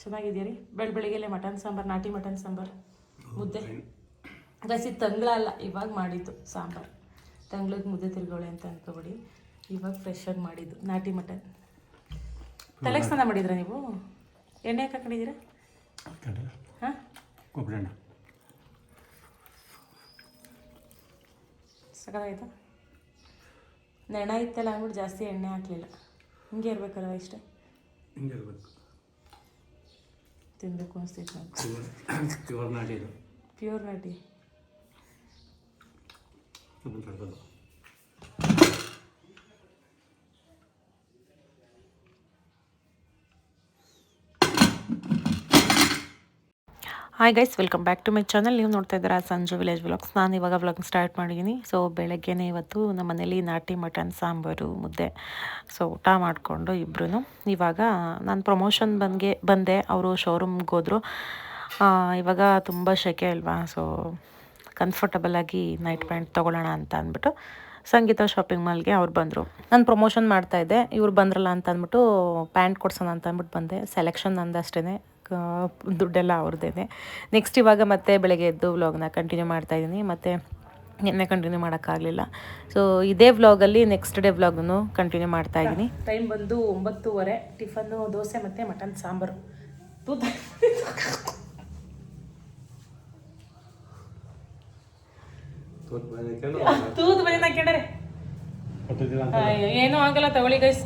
ಚೆನ್ನಾಗಿದ್ದೀರಿ. ಬೆಳಗ್ಗೆಲೆ mutton sambar, ನಾಟಿ mutton sambar, ಮುದ್ದೆ. ಗಸಿ ತಂಗ್ಳ ಅಲ್ಲ, ಇವಾಗ ಮಾಡಿದ್ದು ಸಾಂಬಾರು. ತಂಗ್ಳಿಗೆ ಮುದ್ದೆ ತಿರ್ಗೋಳೆ ಅಂತ ಅನ್ಕೋಬೇಡಿ, ಇವಾಗ ಫ್ರೆಶಾಗಿ ಮಾಡಿದ್ದು ನಾಟಿ ಮಟನ್. ತಲೆಗೆ ಸ್ನಾನ ಮಾಡಿದ್ರಾ ನೀವು? ಎಣ್ಣೆ ಯಾಕೆ ಹಾಕೊಂಡಿದ್ದೀರಾ? ಹಾಂ, ಕೊಬ್ಬರಿ ಎಣ್ಣೆ ಸಕ್ಕತ್ತಾಯ್ತಾ? ನೆಣ ಇತ್ತಲ್ಲ ಅಂದ್ಬಿಟ್ಟು ಜಾಸ್ತಿ ಎಣ್ಣೆ ಹಾಕಲಿಲ್ಲ. ಹಿಂಗೆ ಇರಬೇಕಲ್ವ, ಇಷ್ಟ ಹಿಂಗೆ ಇರಬೇಕು. ತಿನ್ನಬೇಕು ಅನಿಸ್ತೈತೆ ನಂಗೆ. ಪ್ಯೂರ್ ನಾಟಿ ಇದು, ಪ್ಯೂರ್ ನಾಟಿ. Hi guys, welcome back to my channel. ನೀವು ನೋಡ್ತಾ ಇದ್ದೀರಾ ಸಂಜು ವಿಲೇಜ್ ವ್ಲಾಗ್ಸ್. ನಾನು ಇವಾಗ ವ್ಲಾಗ್ ಸ್ಟಾರ್ಟ್ ಮಾಡಿದ್ದೀನಿ. ಸೊ ಬೆಳಗ್ಗೆನೇ ಇವತ್ತು ನಮ್ಮ ಮನೇಲಿ ನಾಟಿ ಮಟನ್ ಸಾಂಬಾರು, ಮುದ್ದೆ. ಸೊ ಊಟ ಮಾಡಿಕೊಂಡು ಇಬ್ಬರೂ ಇವಾಗ ನಾನು ಪ್ರಮೋಷನ್ ಬಂದೆ. ಅವರು ಶೋರೂಮ್ಗೆ ಹೋದರು. ಇವಾಗ ತುಂಬ ಸೆಕೆ ಅಲ್ವಾ, ಸೊ ಕಂಫರ್ಟಬಲಾಗಿ ನೈಟ್ ಪ್ಯಾಂಟ್ ತೊಗೊಳ್ಳೋಣ ಅಂತ ಅಂದ್ಬಿಟ್ಟು ಸಂಗೀತ ಶಾಪಿಂಗ್ ಮಾಲ್ಗೆ ಅವ್ರು ಬಂದರು. ನಾನು ಪ್ರಮೋಷನ್ ಮಾಡ್ತಾಯಿದ್ದೆ, ಇವ್ರು ಬಂದ್ರಲ್ಲ ಅಂತ ಅಂದ್ಬಿಟ್ಟು ಪ್ಯಾಂಟ್ ಕೊಡ್ಸೋಣ ಅಂತ ಅಂದ್ಬಿಟ್ಟು ಬಂದೆ. ಸೆಲೆಕ್ಷನ್ ನಂದಷ್ಟೇ, ದುಡ್ಡೆಲ್ಲ ಅವ್ರದ್ದೇ. ನೆಕ್ಸ್ಟ್ ಇವಾಗ ಮತ್ತೆ ಬೆಳಗ್ಗೆ ಎದ್ದು ವ್ಲಾಗ್ನ ಕಂಟಿನ್ಯೂ ಮಾಡ್ತಾಯಿದ್ದೀನಿ. ಮತ್ತು ನಿನ್ನೆ ಕಂಟಿನ್ಯೂ ಮಾಡೋಕ್ಕಾಗಲಿಲ್ಲ. ಸೊ ಇದೇ ವ್ಲಾಗಲ್ಲಿ ನೆಕ್ಸ್ಟ್ ಡೇ ವ್ಲಾಗನ್ನು ಕಂಟಿನ್ಯೂ ಮಾಡ್ತಾಯಿದ್ದೀನಿ. ಟೈಮ್ ಬಂದು 9:30. ಟಿಫನ್ನು ದೋಸೆ ಮತ್ತು ಮಟನ್ ಸಾಂಬಾರು. ತೂತು ಬನ್ನಿ ಹಾಕ್ಕೊಂಡ್ರೆ ಏನೂ ಆಗಲ್ಲ. ತಗೊಳ್ಳಿ ಗೈಸ್,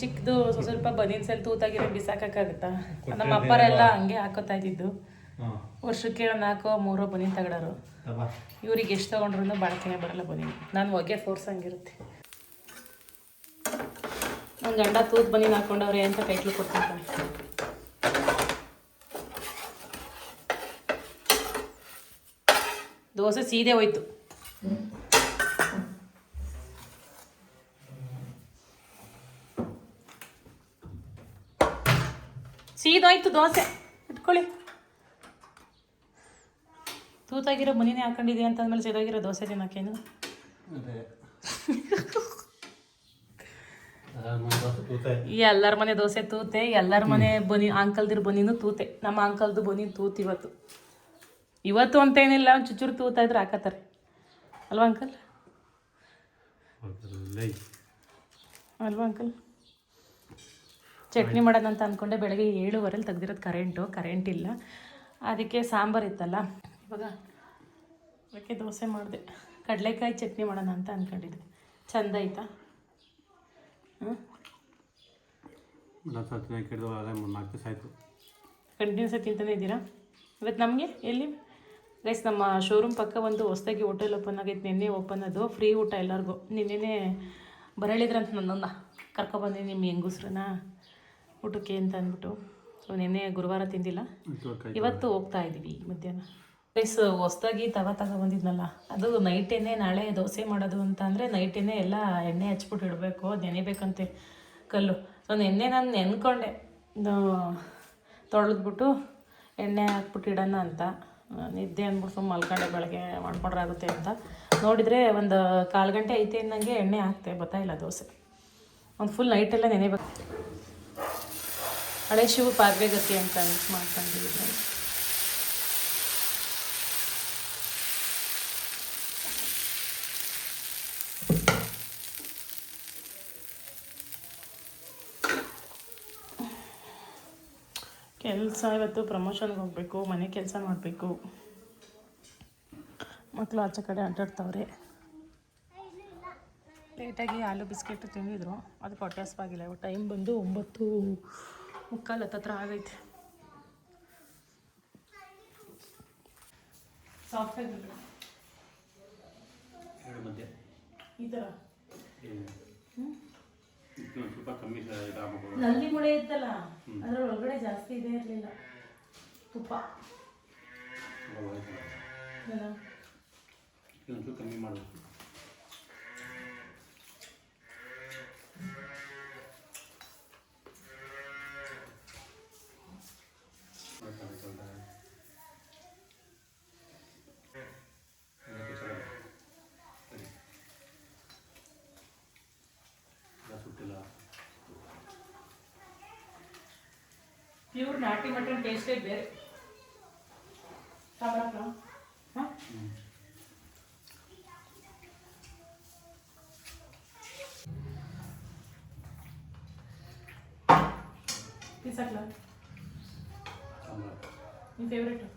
ಚಿಕ್ಕದು ಸ್ವಲ್ಪ ಬನೀನ್ಸಲ್ಲಿ ತೂತಾಗಿರೋ ಬಿಸಾಕಾಗುತ್ತಾ? ನಮ್ಮ ಅಪ್ಪರೆಲ್ಲ ಹಂಗೆ ಹಾಕೋತಾ ಇದ್ದಿದ್ದು. ವರ್ಷಕ್ಕೆ 4-3 ಬನೀನ್ ತಗೊಳೋರು. ಇವ್ರಿಗೆ ಎಷ್ಟು ತೊಗೊಂಡ್ರು ಬಾಳ್ಕೆನೇ ಬರಲ್ಲ ಬನೀನ್. ನಾನು ಹೊಗೆ ಫೋರ್ಸ್ ಹಂಗಿರುತ್ತೆ. ನನ್ನ ಗಂಡ ತೂತು ಬನೀನ್ ಹಾಕೊಂಡವ್ರೆ ಅಂತ ಟೈಟ್ಲು ಕೊಡ್ತಿರ್ತಾನೆ. ದೋಸೆ ಸೀದೆ ಹೋಯ್ತು. ಸೀದೋಯ್ತು ದೋಸೆ. ಇಟ್ಕೊಳ್ಳಿ. ತೂತಾಗಿರೋ ಮನಿನೇ ಹಾಕೊಂಡಿದೆ ಅಂತಂದ್ಮೇಲೆ ಸೀದೋಗಿರೋ ದೋಸೆ ತಿನ್ನೋಕ್ಕೇನು? ಎಲ್ಲರ ಮನೆ ದೋಸೆ ತೂತೆ, ಎಲ್ಲರ ಮನೆ ಬನಿ ಅಂಕಲ್ದಿರ್ ಬನೀನು ತೂತೆ. ನಮ್ಮ ಅಂಕಲ್ದು ಬನೀನು ತೂತು ಇವತ್ತು ಅಂತೇನಿಲ್ಲ, ಒಂದು ಚುಚ್ಚೂರು ತೂತಾ ಇದ್ರೆ ಹಾಕತ್ತಾರೆ ಅಲ್ವಾ ಅಂಕಲ್? ಅಲ್ವಾ ಅಂಕಲ್? ಚಟ್ನಿ ಮಾಡೋಣ ಅಂತ ಅಂದ್ಕೊಂಡೆ. ಬೆಳಗ್ಗೆ 7:15 ತೆಗ್ದಿರೋದು ಕರೆಂಟ್ ಇಲ್ಲ. ಅದಕ್ಕೆ ಸಾಂಬಾರು ಇತ್ತಲ್ಲ, ಇವಾಗ ಅದಕ್ಕೆ ದೋಸೆ ಮಾಡಿದೆ. ಕಡಲೆಕಾಯಿ ಚಟ್ನಿ ಮಾಡೋಣ ಅಂತ ಅಂದ್ಕೊಂಡಿದ್ದೆ. ಚೆಂದ ಆಯ್ತಾ? ಕಂಟಿನ್ಯೂಸ್ ತಿಂತಾನೆ ಇದ್ದೀರಾ? ಇವತ್ತು ನಮಗೆ ಎಲ್ಲಿ ಗೈಸ್, ನಮ್ಮ ಶೋರೂಮ್ ಪಕ್ಕ ಒಂದು ಹೊಸದಾಗಿ ಹೋಟೆಲ್ ಓಪನ್ ಆಗೈತೆ. ನಿನ್ನೆ ಓಪನ್ ಅದು, ಫ್ರೀ ಊಟ ಎಲ್ಲರಿಗೂ. ನಿನ್ನೆ ಬರಳಿದ್ರಂತ ನನ್ನನ್ನು ಕರ್ಕೊಬಂದಿ ನಿಮ್ಮ ಹೆಂಗಸ್ರನ್ನ ಊಟಕ್ಕೆ ಅಂತ ಅಂದ್ಬಿಟ್ಟು. ಸೊ ನಿನ್ನೆ ಗುರುವಾರ ತಿಂದಿಲ್ಲ, ಇವತ್ತು ಹೋಗ್ತಾ ಇದ್ದೀವಿ ಮಧ್ಯಾಹ್ನ. ಗೈಸ್, ಹೊಸದಾಗಿ ತಗೊಬಂದಿದ್ನಲ್ಲ, ಅದು ನೈಟೇನೆ ನಾಳೆ ದೋಸೆ ಮಾಡೋದು ಅಂತ ಅಂದರೆ ನೈಟೇನೆ ಎಲ್ಲ ಎಣ್ಣೆ ಹಚ್ಬಿಟ್ಟು ಇಡಬೇಕು. ಅದು ನೆನೆಬೇಕಂತೆ ಕಲ್ಲು. ಸೊ ನಿನ್ನೆ ನಾನು ನೆನ್ಕೊಂಡೆ ತೊಳೆದ್ಬಿಟ್ಟು ಎಣ್ಣೆ ಹಾಕ್ಬಿಟ್ಟು ಇಡೋಣ ಅಂತ. ನಿದ್ದೆ ಅಂದ್ಬಿಟ್ಟು ಸುಮ್ಮ ಮಲ್ಕೊಂಡೆ. ಬೆಳಗ್ಗೆ ಮಾಡ್ಕೊಂಡ್ರಾಗುತ್ತೆ ಅಂತ ನೋಡಿದರೆ ಒಂದು 1/4 ಗಂಟೆ ಐತೆ ನನಗೆ ಎಣ್ಣೆ ಹಾಕ್ತೆ, ಗೊತ್ತಾಯಿಲ್ಲ ದೋಸೆ. ಒಂದು ಫುಲ್ ನೈಟೆಲ್ಲ ನೆನೆಬೇಕು. ಹಳೆ ಶಿವ ಪಾರ್ವೆ ಗತಿ ಅಂತ ಮಾಡ್ಕೊಂಡಿದ್ದೆ. ಕೆಲಸ ಇವತ್ತು ಪ್ರಮೋಷನ್ಗೆ ಹೋಗಬೇಕು, ಮನೆ ಕೆಲಸ ಮಾಡಬೇಕು. ಮಕ್ಕಳು ಆಚೆ ಕಡೆ ಆಟಾಡ್ತವ್ರೆ. ಲೇಟಾಗಿ ಹಾಲು ಬಿಸ್ಕೆಟ್ ತಿಂದಿದ್ರು, ಅದಕ್ಕೆ ಹೊಟ್ಟೆ ಹಸ್ವಾಗಿಲ್ಲ. ಇವಾಗ ಟೈಮ್ ಬಂದು 9:45 ಹತ್ರ ಆಗೈತೆ. ಸಾಫ್ಟಾಗಿ ಈ ಥರ ನಲ್ಲಿ ಮುಳೆ ಇತ್ತಲ್ಲ, ಅದರ ಒಳಗಡೆ ಜಾಸ್ತಿ ಇದೇ ಇರಲಿಲ್ಲ ತುಪ್ಪ. ಕಮ್ಮಿ ಮಾಡಬೇಕು. ಪ್ಯೂರ್ ನಾಟಿ ಮಟನ್ ಟೇಸ್ಟೇ ಬೇರೆ. ಹಾಂ ಪೀಸ್ ಹಾಕ್ಲಾ? ನಿಮ್ಮ ಫೇವ್ರೇಟು?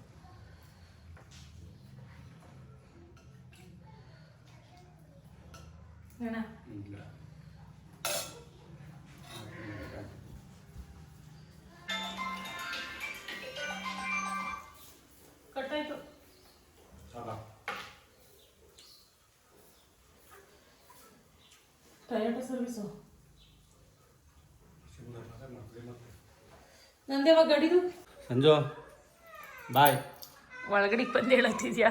ಅಣ್ಣ ಕಟ್ಟಾಯ್ತು. ಟೊಯೋಟಾ ಸರ್ವಿಸು ನಂದೇ ಯಾವಾಗ ಗಾಡಿದು? ಸಂಜು ಬಾಯ್. ಒಳಗಡೆ ಬಂದು ಹೇಳತ್ತಿದ್ಯಾ?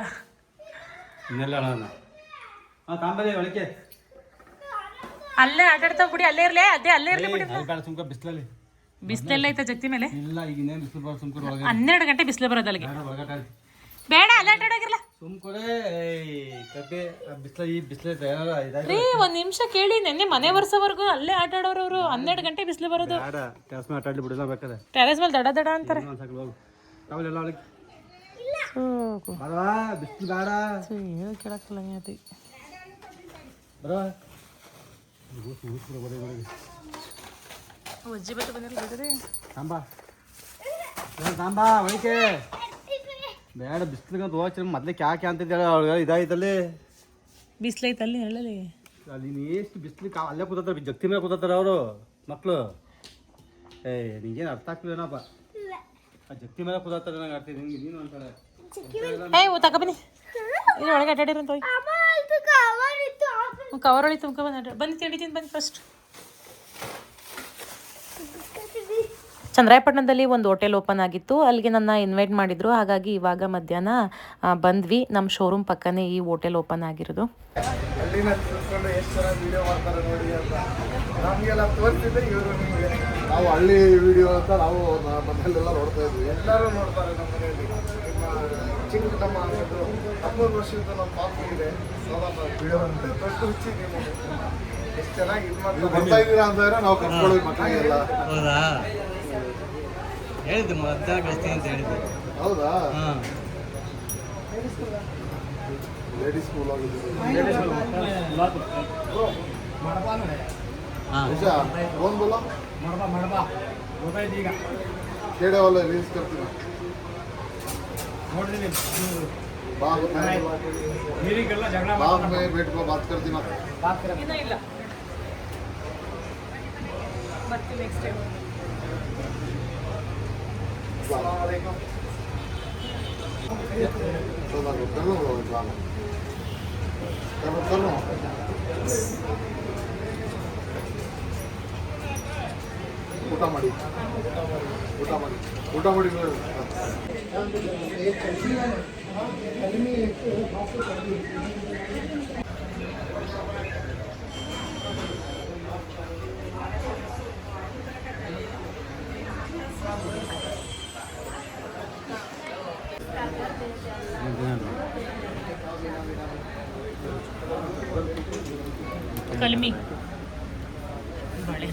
ಇನ್ನೆಲ್ಲ ಹೇಳೋಣ. ಹಾಂ ತಾಂಬಲ್ಲಿ ಒಳಗೆ ಅಲ್ಲೇ ಆಟಾಡ್ತಾ ಬಿಡಿ, ಅಲ್ಲೇ ಇರ್ಲಿ, ಅಲ್ಲೇ ಇರ್ಲಿ ಬಿಡಿ. ಬೇಡ ಸುಮ್ಕ ಬಿಸಿಲಲ್ಲಿ. ಬಿಸಿಲೆಲ್ಲ ಐತೆ ಜಗ್ತಿ ಮೇಲೆ. ಇಲ್ಲ ಈಗ ಇನ್ನೇನು ಬಿಸಿಲು ಬರೋ ಸುಮ್ಕೂರು ಒಳಗೆ. 12 ಗಂಟೆ ಬಿಸಿಲು ಬರೋದು ಅಲ್ಲಿಗೆ. ಒಳಗಡೆ ಬೇಡ ಅಲ್ಲೇ ಆಟಾಡೋಗಿರ್ಲ ಸುಮ್ಕೂರೇ ಕಬ್ಬೆ ಬಿಸಿಲ ಈ ಬಿಸಿಲು ಇದಾಗಿ ರೀ. ಒಂದ್ ನಿಮಿಷ ಕೇಳಿ, ನೆನ್ನೆ ಮನೆ ವರ್ಷವರೆಗೂ ಅಲ್ಲೇ ಆಟಾಡೋರು ಅವರು. 12 ಗಂಟೆ ಬಿಸಿಲು ಬರೋದು. ಬೇಡ ಟೆರೆಸ್ ಮೇಲೆ ಆಟಾಡ್ಲಿ ಬಿಡಲ್ಲ ಬೇಕಾದ್ರೆ. ಟೆರೆಸ್ ಮೇಲೆ ದಡ ದಡ ಅಂತಾರೆ. ಹೋಗು ತಾವಲ್ಲೆಲ್ಲ ಒಳಗೆ ಬರವಾ ಬಿಸಿಲು ಬೇಡ. ಏನು ಕೇಳಕ್ಕಲ್ಲ ಅದು. ಬರವಾ ಅಜ್ಜಿ ಬತ್ತ ಬಂದಿರಿ ಸಾಂಬಾ ಸಾಂಬಾ ಒಳಗೆ ಬೇಡ ಬಿಸಿಲಿಗಂತ ಹೋಗ್ತಿ ಮೊದ್ಲೇ ಕ್ಯಾ ಅಂತಿದ್ದಾಳೆ ಅವಳು ಇದಾಯ್ತಲ್ಲಿ. ಬಿಸಿಲೈತೆ ಅಲ್ಲಿ ಹೇಳಲಿ. ಅಲ್ಲಿ ಎಷ್ಟು ಬಿಸಿಲು ಅಲ್ಲೇ ಕೂತಾರೆ, ಜಗ್ತಿ ಮೇಲೆ ಕೂತಾರೆ ಅವರು ಮಕ್ಕಳು. ನಿಂಗೇನು ಅರ್ಥ ಆಗ್ತಿದೇನಪ್ಪ, ಆ ಜಗ್ತಿ ಮೇಲೆ ಕೂತಾರೆ ನಂಗೆ ಆಡ್ತೀನಿ. ನಿಂಗೆ ನೀನು ಅಂತಾಳೆ ತಕ ಬನ್ನಿ, ಇಲ್ಲಿ ಒಳಗೆ ಆಟಾಡಿರಂತ ಕವರ್ ಒಳಗೆ ತುಂಬ್ಕೊಂಡ್ ಬನ್ನಿ ತಿಳಿತೀನಿ. ಬನ್ನಿ ಫಸ್ಟ್ ಚಂದ್ರಾಯಪಟ್ಟಣದಲ್ಲಿ ಒಂದು ಹೋಟೆಲ್ ಓಪನ್ ಆಗಿತ್ತು, ಅಲ್ಲಿಗೆ ನನ್ನ ಇನ್ವೈಟ್ ಮಾಡಿದ್ರು. ಹಾಗಾಗಿ ಇವಾಗ ಮಧ್ಯಾಹ್ನ ಬಂದ್ವಿ. ನಮ್ಮ ಶೋರೂಮ್ ಪಕ್ಕನೇ ಈ ಹೋಟೆಲ್ ಓಪನ್ ಆಗಿರೋದು. ನಾವು ಹಳ್ಳಿ ವಿಡಿಯೋ ಅಂತ ನಾವು ಮನೆಯಲ್ಲೆಲ್ಲ ನೋಡ್ತಾ ಇದ್ವಿ. ಎಲ್ಲರೂ ನೋಡ್ತಾರೆ ನಮ್ಮ ಮನೆಯಲ್ಲಿ. ಚಿಕ್ಕ ನಮ್ಮ 13 ವರ್ಷದಿಂದ ನಮ್ಮ ಪಾಪು ಇದೆ ವಿಡಿಯೋ ಅಂತ ದೊಡ್ಡ ಹುಚ್ಚಿ. ನೀವು ಎಷ್ಟು ಚೆನ್ನಾಗಿ ಇದು ಮಾಡ್ತೀವಿ, ಬರ್ತಾ ಇದ್ದೀರಾ ಅಂತಂದ್ರೆ ನಾವು ಕರ್ಕೊಳ್ಳೋದು ಮಕ್ಕಳಿಗೆಲ್ಲ. ಹೌದಾ ಹೇಳಿದ್ದು ಮಧ್ಯಾಹ್ನ ಕಳಿಸ್ತೀನಿ ಅಂತ ಹೇಳಿದ್ದೆ. ಹೌದಾ ಲೇಡೀಸ್ ಸ್ಕೂಲ್ ಆಗಿದೆ. कौन बोला केड़े वाले रील्स करती ना बाग में बैठ को बात करती ना ಇಲ್ಲ ಮತ್ತೆ ನೆಕ್ಸ್ಟ್ ಟೈಮ್. कर लो ಊಟ ಮಾಡಿ ಕಲ್ಮಿ ಬಾಳೆ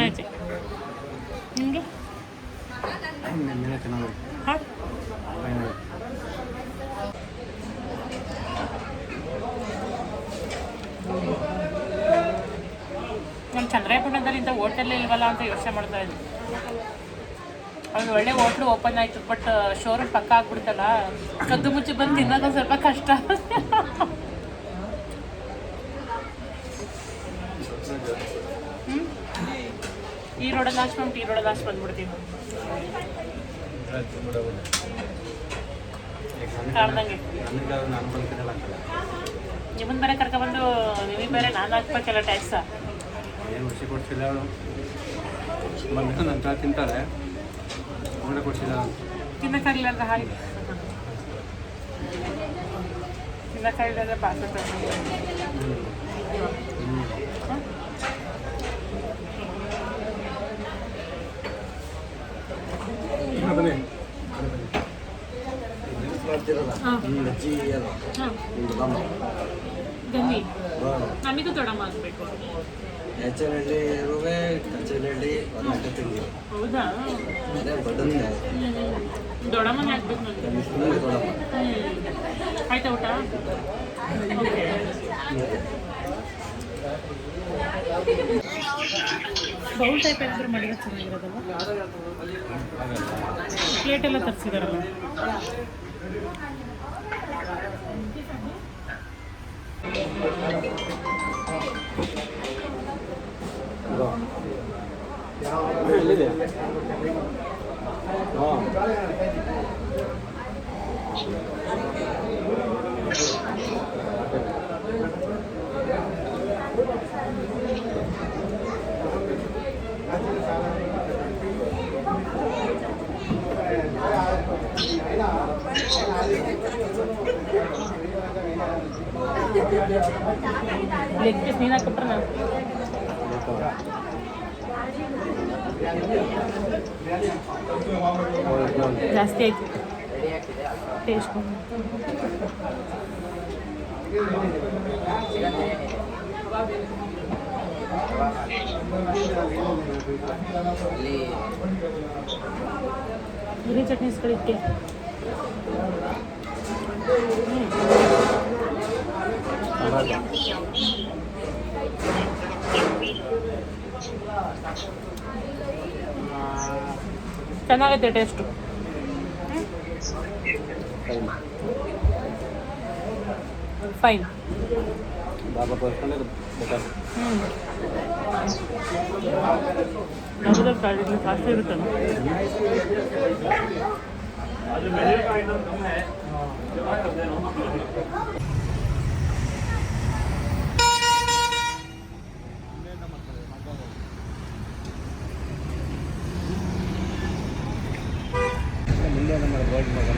ಆಯ್ತು. ನಿಮಗೆ ಹಾಂ ನಮ್ಮ ಚಂದ್ರಾಯಪಟ್ಟಣದಲ್ಲಿ ಇಂಥ ಹೋಟೆಲ್ ಇಲ್ವಲ್ಲ ಅಂತ ಯೋಚನೆ ಮಾಡ್ತಾ ಇದ್ವಿ. ಅವ್ನು ಒಳ್ಳೆ ಹೋಟ್ಲು ಓಪನ್ ಆಯಿತು, ಬಟ್ ಶೋರೂಮ್ ಪಕ್ಕ ಆಗ್ಬಿಡ್ತಲ್ಲ, ಕದ್ದು ಮುಚ್ಚಿ ಬಂದು ತಿನ್ನೋದು ಸ್ವಲ್ಪ ಕಷ್ಟ. ಈ ರೋಡಲ್ಲಿ ಲಾಸ್ಟ್ ಈ ರೋಡಲ್ಲಿ ಲಾಸ್ಟ್ ಬಂದ್ಬಿಡ್ತೀವಿ ಕಾಡ್ದಂಗೆ. ನಿಮ್ಮನ್ನು ಬೇರೆ ಕರ್ಕೊಬಂದು ನಿಮಗೆ ಬೇರೆ ನಾನು ಹಾಕ್ಬೇಕಲ್ಲ ಟ್ಯಾಕ್ಸ. ಏನು ಖುಷಿ ಕೊಡ್ಸಿಲ್ಲ ಅವಳು. ಬಂದು ನಂತರ ತಿಂತಾಳೆ, ಒಳ್ಳೆ ಕೊಡ್ಸಿಲ್ಲ. ತಿನ್ನಕ್ಕಾಗಲಿಲ್ಲ ಅಂದ್ರೆ ಹಾಗೆ ತಿನ್ನಕ್ಕಾಗಲಿಲ್ಲ ಅಂದರೆ ಪಾಸ್ ಮಾಡ್ತಿರಲ್ಲ ಹಾಂ ಮಿರ್ಚಿ ಅದು ಹಾಂ ದೊಡ್ಡಮ್ಮ ಗಂಜಿ ನಮಗೂ ದೊಡ್ಡಮ್ಮ ಆಗಬೇಕು. ಹೆಚ್ಚಿನಹಳ್ಳಿ ಇರುವೆ ಕಚ್ಚನಹಳ್ಳಿ ಒಂದು ಗಂಟೆ ತಿಂಡಿ ಹೌದಾ? ಅದೇ ಬಡ್ಡನ್ನೇ ದೊಡ್ಡಮ್ಮನೇ ಆಗ್ಬೇಕು ನನಗೆ. ದೊಡ್ಡಮ್ಮ ಆಯ್ತಾ ಊಟ? ಓಕೆ. ಬೌಲ್ ಟೈಪ್ ಏನಾದರೂ ಮಾಡಿದ್ರೆ ಚೆನ್ನಾಗಿರೋದಲ್ಲ. ಪ್ಲೇಟೆಲ್ಲ ತರಿಸಿದಾರಲ್ಲ. ಎಲ್ಲಿದೆ? ಹಾಂ ಲೆಗ್ ಪೀಸ್ ನೀನು ಹಾಕ್ಬಿಟ್ರೆ ನಾನು ಜಾಸ್ತಿ ಆಯ್ತು ಟೇಸ್ಟ್. ಹಿರಿ ಚಟ್ನೀಸ್ಗಳಿಕ್ಕೆ ಚೆನ್ನಾಗೈತೆ ಟೇಸ್ಟು. ಫೈನ್. ಬಾಬಾ ಬರ್ಕೊಂಡೆ ಬೇಕಾದ್ರೆ ಡಬಲ್ ಕಾಳಿಗೆ ಜಾಸ್ತಿ ಇರುತ್ತಲ್ಲ. ಮುಂದೆ ನಮ್ಮ ರೋಡ್ ಮಗ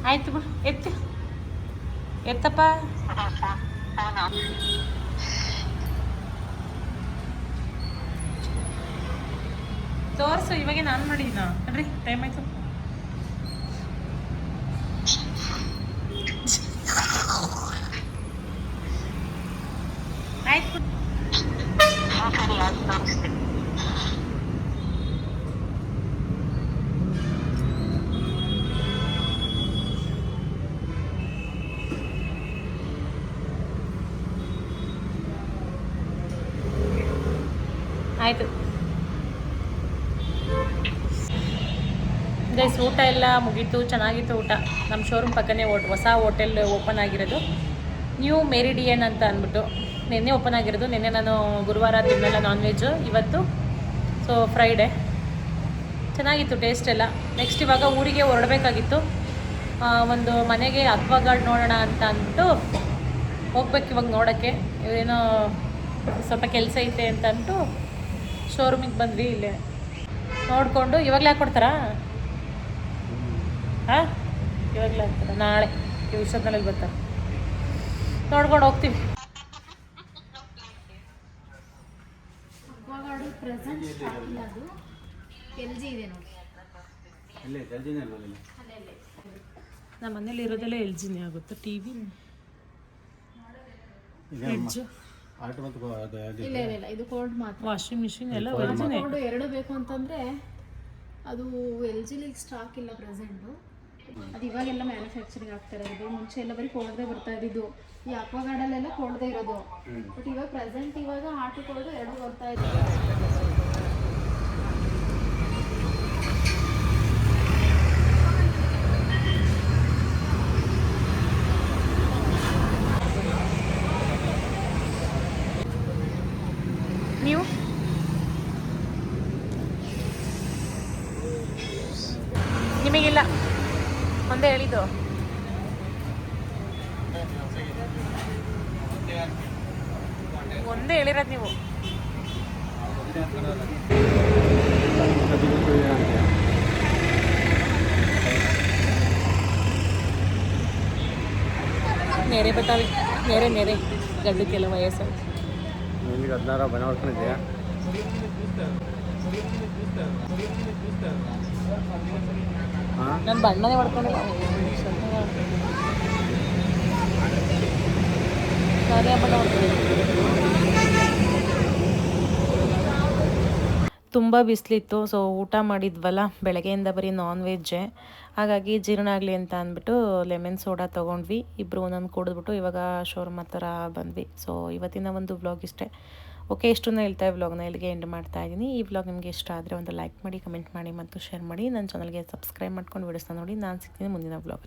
ಆಯ್ತು ಬಿಡು, ಎತ್ತಪ್ಪ. ತೋರ್ಸು, ಇವಾಗೆ ನಾನು ಮಾಡಿದ್ದೀನ ನೋಡ್ರಿ, ಟೈಮ್ ಆಯ್ತು. ಆಯ್ತು ಆಯಿತು ಗೈಸ್. ಊಟ ಎಲ್ಲ ಮುಗೀತು, ಚೆನ್ನಾಗಿತ್ತು ಊಟ. ನಮ್ಮ ಶೋರೂಮ್ ಪಕ್ಕನೇ ಹೊಸ ಹೋಟೆಲ್ ಓಪನ್ ಆಗಿರೋದು, ನ್ಯೂ ಮೆರಿಡಿಯನ್ ಅಂತ ಅಂದ್ಬಿಟ್ಟು. ನಿನ್ನೆ ಓಪನ್ ಆಗಿರೋದು. ನಿನ್ನೆ ನಾನು ಗುರುವಾರ ತಿನ್ನಲ್ಲ ನಾನ್ ವೆಜ್ಜು, ಇವತ್ತು ಸೊ ಫ್ರೈಡೇ. ಚೆನ್ನಾಗಿತ್ತು ಟೇಸ್ಟ್ ಎಲ್ಲ. ನೆಕ್ಸ್ಟ್ ಇವಾಗ ಊರಿಗೆ ಹೊರಡಬೇಕಾಗಿತ್ತು, ಒಂದು ಮನೆಗೆ ಅಕ್ವಾಗಾರ್ಡ್ ನೋಡೋಣ ಅಂತ ಅಂದ್ಬಿಟ್ಟು ಹೋಗ್ಬೇಕು ಇವಾಗ ನೋಡೋಕ್ಕೆ. ಏನೋ ಸ್ವಲ್ಪ ಕೆಲಸ ಐತೆ ಅಂತ ಅಂದ್ಬಿಟ್ಟು ಶೋರೂಮಿಗೆ ಬಂದ್ವಿ. ಇಲ್ಲೇ ನೋಡಿಕೊಂಡು ಇವಾಗಲೇ ಹಾಕ್ಕೊಡ್ತಾರಾ? ಹಾಂ, ಇವಾಗಲೇ ಹಾಕ್ತಾರೆ. ನಾಳೆ ಇಷ್ಟೊತ್ತಿನಲ್ಲಿ ಬರ್ತಾರೆ, ನೋಡ್ಕೊಂಡು ಹೋಗ್ತೀವಿ. ನಮ್ಮ ಮನೇಲಿ ಇರೋದೆಲ್ಲ ಎಲ್ ಜಿನೇ ಆಗುತ್ತೆ. ಟಿ ವಿ, ಫ್ರಿಡ್ಜ್, ಇಲ್ಲ ಇದು ಕೋಲ್ಡ್ ಮಾತ್ರ. ವಾಷಿಂಗ್ ಮಿಷಿನ್ ಎಲ್ಲ ಎಲ್ ಜಿನೇ. ಎರಡು ಬೇಕು ಅಂತಂದ್ರೆ ಅದು ಎಲ್ ಜಿಲಿ ಸ್ಟಾಕ್ ಇಲ್ಲ ಪ್ರೆಸೆಂಟು. ಅದು ಇವಾಗೆಲ್ಲ ಮ್ಯಾನುಫ್ಯಾಕ್ಚರಿಂಗ್ ಆಗ್ತಾ ಇರೋದು. ಮುಂಚೆ ಎಲ್ಲ ಬರೀ ಕೋಲ್ಡ್ದೇ ಬರ್ತಾ ಇದ್ದಿದ್ದು. ಈ ಅಕ್ವಾಗಾರ್ಡಲ್ಲೆಲ್ಲ ಕೋಲ್ಡ್ದೇ ಇರೋದು. ಬಟ್ ಇವಾಗ ಪ್ರೆಸೆಂಟ್ ಇವಾಗ ಹಾಟು ಕೋಲ್ಡು ಎರಡು ಬರ್ತಾ ಇದೆ. ನೀವು ನಿಮಗಿಲ್ಲ ಒಂದೇ ಹೇಳಿದ್ದು. ಒಂದೇ ಹೇಳಿರೋದು ನೀವು. ನೇರೆ ಬತ್ತಾವೆ, ನೇರೆ ಗಡ್ಡಕ್ಕೆಲ್ಲ ವಯಸ್ಸಾಯ್ತು. ಎಲ್ಲಿಗೆ 16 ಬನ ಹೊಡ್ಕೊಂಡಿದ್ದೆ. ಹಾಂ ನಾನು ಬಣ್ಣನೇ ಮಾಡ್ಕೊಂಡಿಲ್ಲ ತುಂಬ ಬಿಸಿಲಿತ್ತು. ಸೊ ಊಟ ಮಾಡಿದ್ವಲ್ಲ ಬೆಳಗ್ಗೆಯಿಂದ ಬರೀ ನಾನ್ ವೆಜ್ಜೇ, ಹಾಗಾಗಿ ಜೀರ್ಣ ಆಗಲಿ ಅಂತ ಅಂದ್ಬಿಟ್ಟು ಲೆಮನ್ ಸೋಡಾ ತೊಗೊಂಡ್ವಿ. ಇಬ್ಬರು ಒಂದೊಂದು ಕುಡಿದ್ಬಿಟ್ಟು ಇವಾಗ ಶೋರ್ಮ ಥರ ಬಂದ್ವಿ. ಸೊ ಇವತ್ತಿನ ಒಂದು ವ್ಲಾಗ್ ಇಷ್ಟೇ. ಓಕೆ, ಇಷ್ಟನ್ನು ಹೇಳ್ತಾ ವ್ಲಾಗ್ನ ಇಲ್ಲಿಗೆ ಎಂಡ್ ಮಾಡ್ತಾ ಇದ್ದೀನಿ. ಈ ವ್ಲಾಗ್ ನಿಮಗೆ ಇಷ್ಟ ಆದರೆ ಒಂದು ಲೈಕ್ ಮಾಡಿ, ಕಮೆಂಟ್ ಮಾಡಿ ಮತ್ತು ಶೇರ್ ಮಾಡಿ. ನನ್ನ ಚಾನಲ್ಗೆ ಸಬ್ಸ್ಕ್ರೈಬ್ ಮಾಡ್ಕೊಂಡು ವಿಡಿಯೋಸ್ನ ನೋಡಿ. ನಾನು ಸಿಗ್ತೀನಿ ಮುಂದಿನ ವ್ಲಾಗ್.